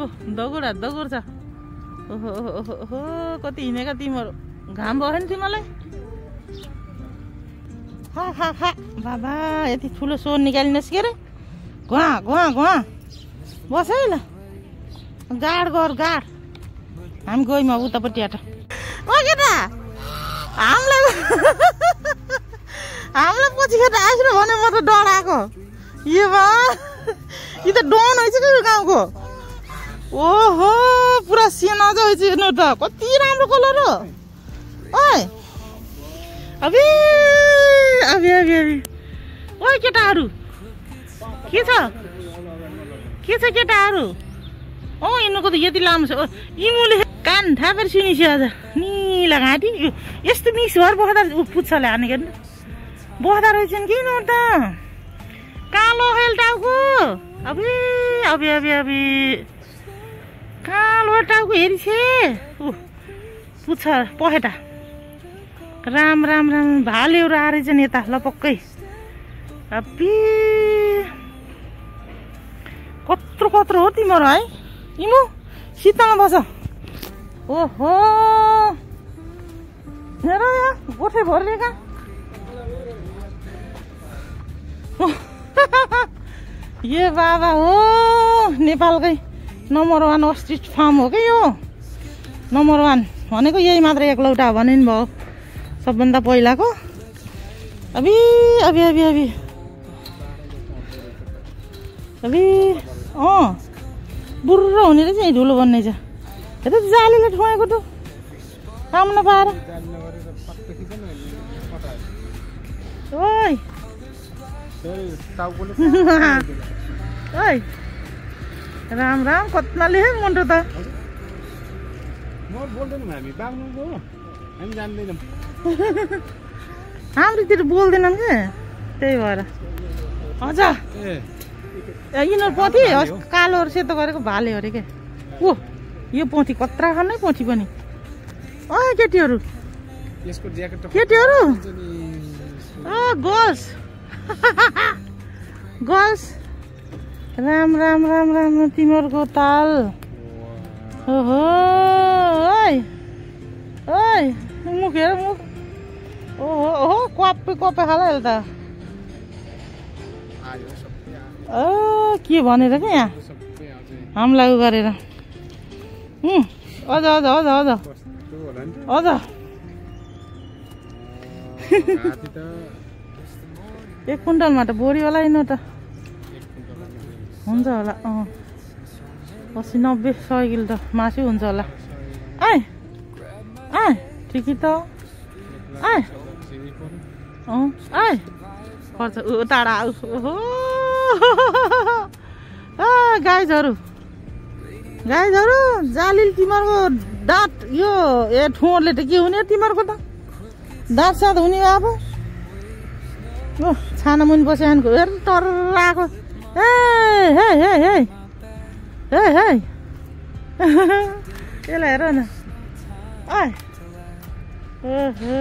दगुरा दगुर्छ ओहो ओहो कति हिँडेका तिमीहरू घाम भयो नि तिमीलाई खा खा खा बाबा यति ठुलो सोर निकालिनुहोस् के अरे घुवा घुवा घुवा बस है ल गाड गर गाड हामी गयौँ अब उतापट्टि आँट ओ केटा हामीलाई पछि केटा आइस भने म त डराएको यो बा यो त डन हैछ के गाउँको ओहो पुरा सेना चाहिँ हेर्नु त कति राम्रो कलर हो ओइ अबे अबे अबे अबे ओइ केटाहरू के छ केटाहरू ओ यिनीहरूको त यति लामो छ इमुले कान थापेर सुनिसक्यो आज निला घाँटी यस्तो मिक्स भएर बस्दा पुच्छले हाने के बस्दा रहेछन् कि न त कालो हेल टाउको अबे अबे अबे अबे कालो टाउको हेरिछे पुच्छ पखेटा राम राम राम भालेहरू आएर चाहिँ यता लपक्कै अबे कत्रो कत्रो हो तिम्रो है इमु शीतलमा बस ओहो हेर यहाँ गोठे भरिएका ये बाबा हो नेपालकै नम्बर 1 स्ट्रिट फार्म हो कि यो नम्बर 1 भनेको यही मात्र एकलौटा भने नि भयो सबभन्दा पहिलाको अबे अबे अबे अबे अबे बुर्रो हुने रहेछ यही ठुलो बन्ने छ हेर जालीले ठोएको त काम नपाएर ओइ ओइ राम राम कत्नाले मुन्टो त हाम्रोतिर बोल्दैनन् के त्यही भएर हजुर यिनीहरू पोथी कालोहरू सेतो गरेको भाले अरे के ओ यो पोथी कत्रा खानै पोथी पनि ओ केटीहरू गर्ल्स गर्ल्स राम राम राम राम तिमीहरूको ताल ओहो ओइ ओइ मुख हेर मुख ओहो ओहो कपे कपे खाला त के भनेर क्या यहाँ हामीलाई उ गरेर अझ अझ अझ अझ अझ 1 कुन्टलमा त बोरी होला यिनीहरू त हुन्छ होला 80-90 100 किलो त मासु हुन्छ होला आइ आइ ठिकै त आइ आइ खर्च टाढा ओहो गाइजहरू जालिल तिमीहरूको दाँत यो ठोरले त के हुने तिमीहरूको त दाँत साथ हुने अब छाना मुनि बसेको हेर तर आएको ए हे हे हे हे हे त्यसलाई हेर न ओहो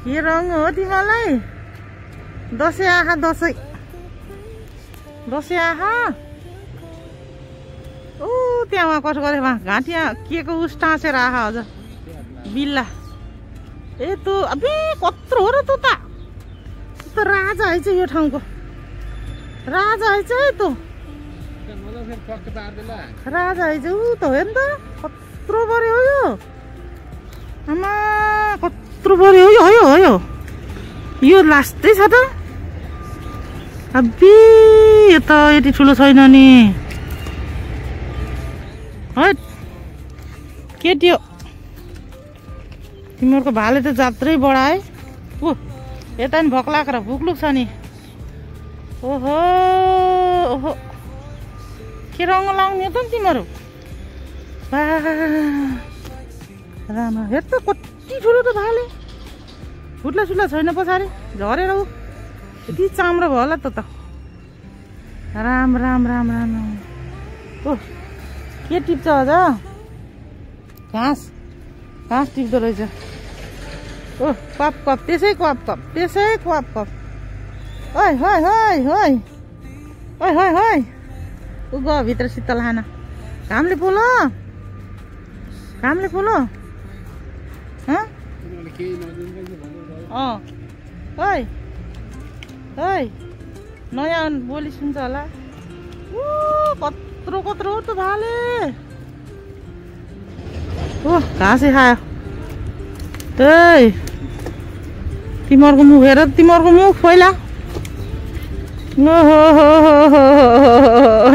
के रङ हो तिमीलाई दसैँ आँखा दसैँ आँखा ऊ त्यहाँ कसो गरे घाँटी के को उस टाँसेर आँखा हजुर बिल्ला ए त अबे कत्रो हो र त राजा है यो ठाउँको राजा है है त राजा है ऊ त हो नि त कत्रो बढ्यो हो यो आमा कत्रो बढ्यो हो यो यो लास्टै छ त अबे यो त यति ठुलो छैन नि है केटी हो तिमीहरूको भाले त जात्रै बढाए ऊ यता नि भोक लागेर भुकलुक छ नि ओहो ओहो के रङ लाउने त नि तिमीहरू राम हेर त कति ठुलो त भाले फुट्ला सुट्ला छैन पछाडि झरेर ऊ यति चाम्रो भयो होला त राम राम राम राम ओ के टिप्छ अझ घाँस घाँस टिप्दो रहेछ ओ कप कप त्यसै कप कप त्यसै कप कप ओइ होइ होइ होइ ओइ होइ होइ ऊ गयो भित्र शीतल खाना घामले पोलो ओइ नयाँ बोली सुन्छ होला कत्रो त भाले ओ घाँसै खायो त्यही तिमीहरूको मुख हेर तिमीहरूको मुख पहिला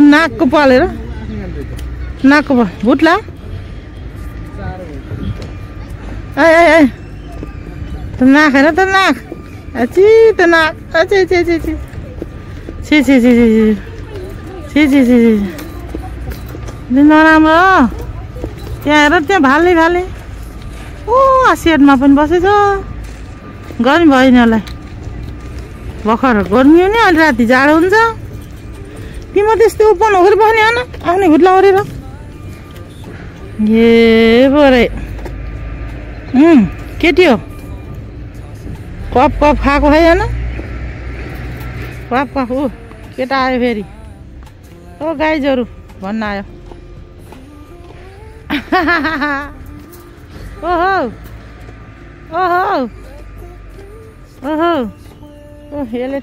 नाकको पालेर नाकको पाल भुट्ला ए त नाक हेर त नाक अची त नाक अची नराम्रो त्यहाँ हेर त्यहाँ भाले ओ सेडमा पनि बसेछ गर्मी भयो नि यसलाई भर्खर गर्मी हो नि अहिले राति जाडो हुन्छ तिम्रो त्यस्तै ओपन हो बस्ने आन आउने भुट्ला गरेर ए बरे केटी हो कप खाएको खाएन कप ऊ केटा आयो फेरि ओ गाइजहरू भन्न आयो ओहो यसले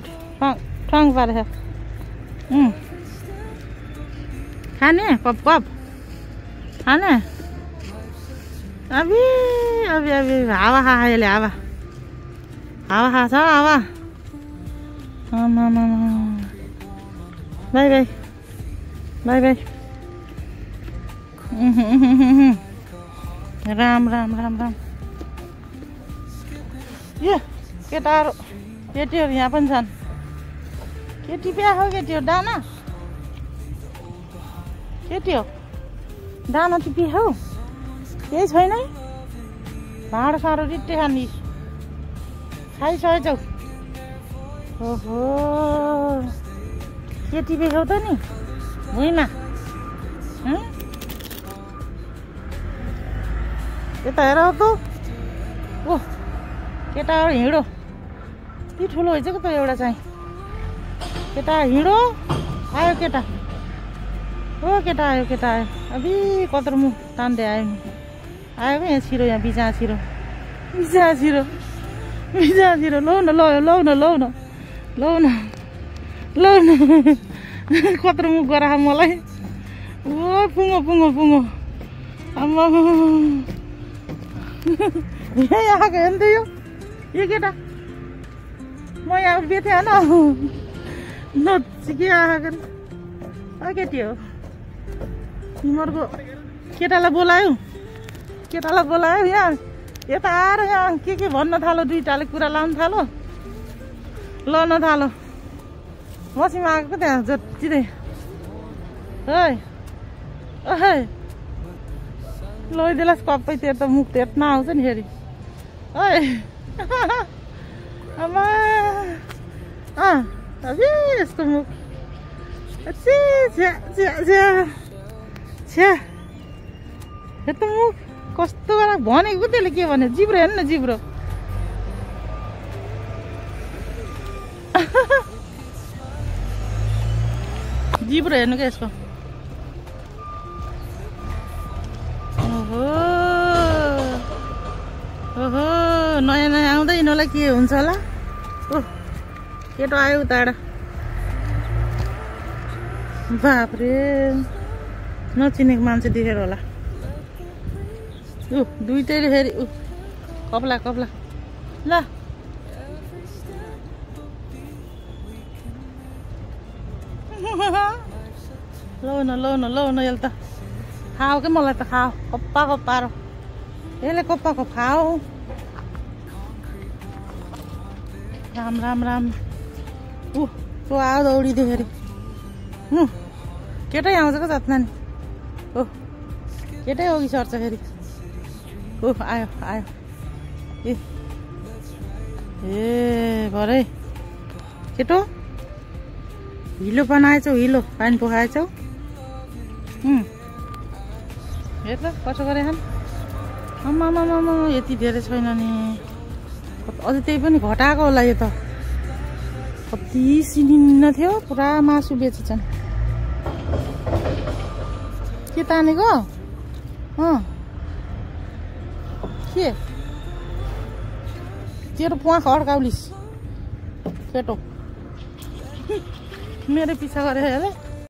ठङ पारेछ खाने कप खाने अबि हावा खा यसले हावा खाछ हावा बाई राम ए केटाहरू केटीहरू यहाँ पनि छन् केटी बिहा हो केटी हो दाना केटी हो दाना टिपी हौ केही छैन है भाँडो साह्रो रिट्टे खाने खाइसकेछौ ओहो केटी बेख्यौ त नि भुइँमा यता हेर त ओ केटाहरू हिँडो के ठुलो होइन त एउटा चाहिँ केटा हिँडो आयो केटा ओ केटा आयो अबि कत्रो मुख तान्दै आयो नि आयो क्या यहाँ छिरो यहाँ बिचा छिरो लौ न कत्रो मुख गराख मलाई ओ पुङ्गो आम्मा यहाँ आएको हेर्नु त यो केटा म यहाँ बेथेँ होइन नचिके आएको केटी हो तिमीहरूको केटालाई बोलायो यहाँ यता आएर यहाँ के भन्न थालो दुईटाले कुरा लाउनु थालो लाउन थालो मसिमा आएको त्यहाँ जति लैदिलास् कप्पै त्यो त मुख त यत्न आउँछ नि फेरि आमा अबि यसको मुख त मुख कस्तो गरेर भनेको त्यसले के भने जिब्रो हेर्नु न जिब्रो हेर्नु क्या यसको ओहो नयाँ आउँदा यिनीहरूलाई के हुन्छ होला ओ केटो आयो उताबाट बाफ्रे नचिनेको मान्छे देखेर होला दुइटैले फेरि कपला ल लौ न यसले त खाऊ के मलाई त खाऊ कप्पाको पारो यसले कप्पाको खाऊ राम तो आयो दौडिदियो फेरि केटै आउँछ क्या जत्ना नि ओ केटै अघि सर्छ फेरि ओ आयो ए भरे केटो हिलो बनाएछौ हिलो पानी पोखाएछौ हेर त कसो गरे खान आम्मा यति धेरै छैन नि अझै त्यही पनि घटाएको होला यो त कति सिनिन्न थियो पुरा मासु बेचेछन् के तानेको के तेरो प्वाख अड्काउलिस केटो मेरो पिछा गरेर हेर